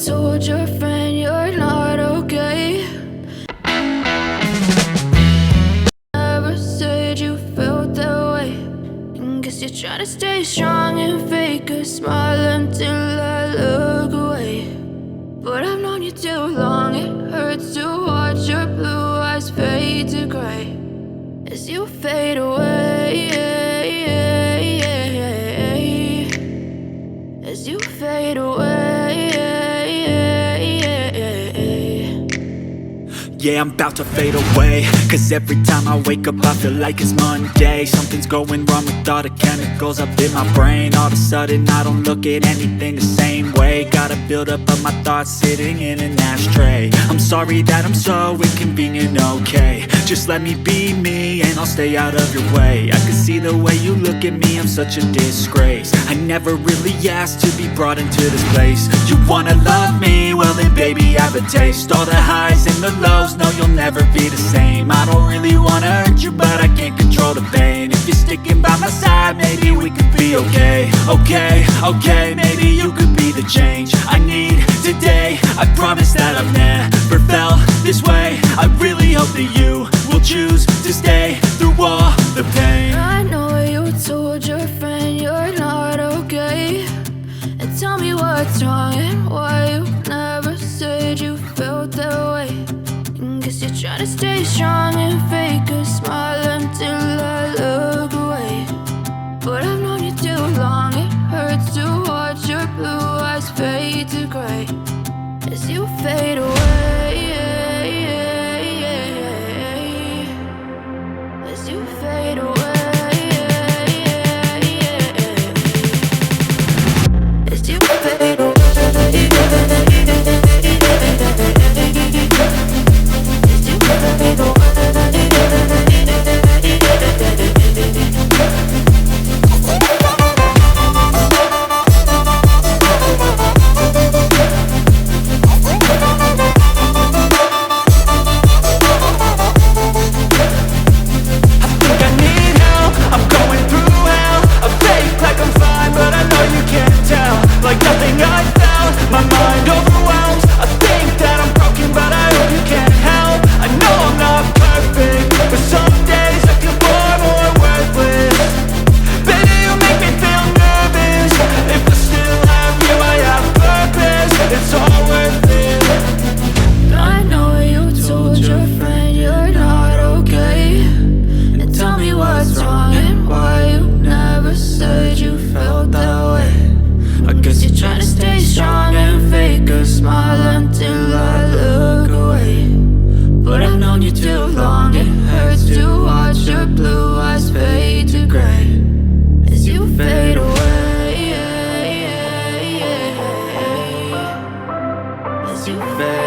told your friend you're not okay. Never said you felt that way. Guess you're trying to stay strong and fake a smile until I look away. But I've known you too long, it hurts to watch your blue eyes fade to gray as you fade away. As you fade away. Yeah, I'm about to fade away. Cause every time I wake up I feel like it's Monday. Something's going wrong with all the chemicals up in my brain. All of a sudden I don't look at anything the same way. Gotta build up of my thoughts sitting in an ashtray. I'm sorry that I'm so inconvenient, okay. Just let me be me and I'll stay out of your way. I can see the way you look at me, I'm such a disgrace. I never really asked to be brought into this place. You wanna love me? Well then baby have a taste. All the highs and the lows, no you'll never be the same. I don't really wanna hurt you but I can't control the pain. If you're sticking by my side maybe we could be okay. Okay, maybe you could be the change I need today. I promise that I've never felt this way. I really hope that you will choose to stay through all the pain. I know you told your friend you're not okay. And tell me what's wrong and why you never said you felt that way. Guess you're trying to stay strong and fake a smile until I look away. But I've known you too long, it hurts to watch your blue eyes fade to gray as you fade away. As you fade away. As you fade away. You fade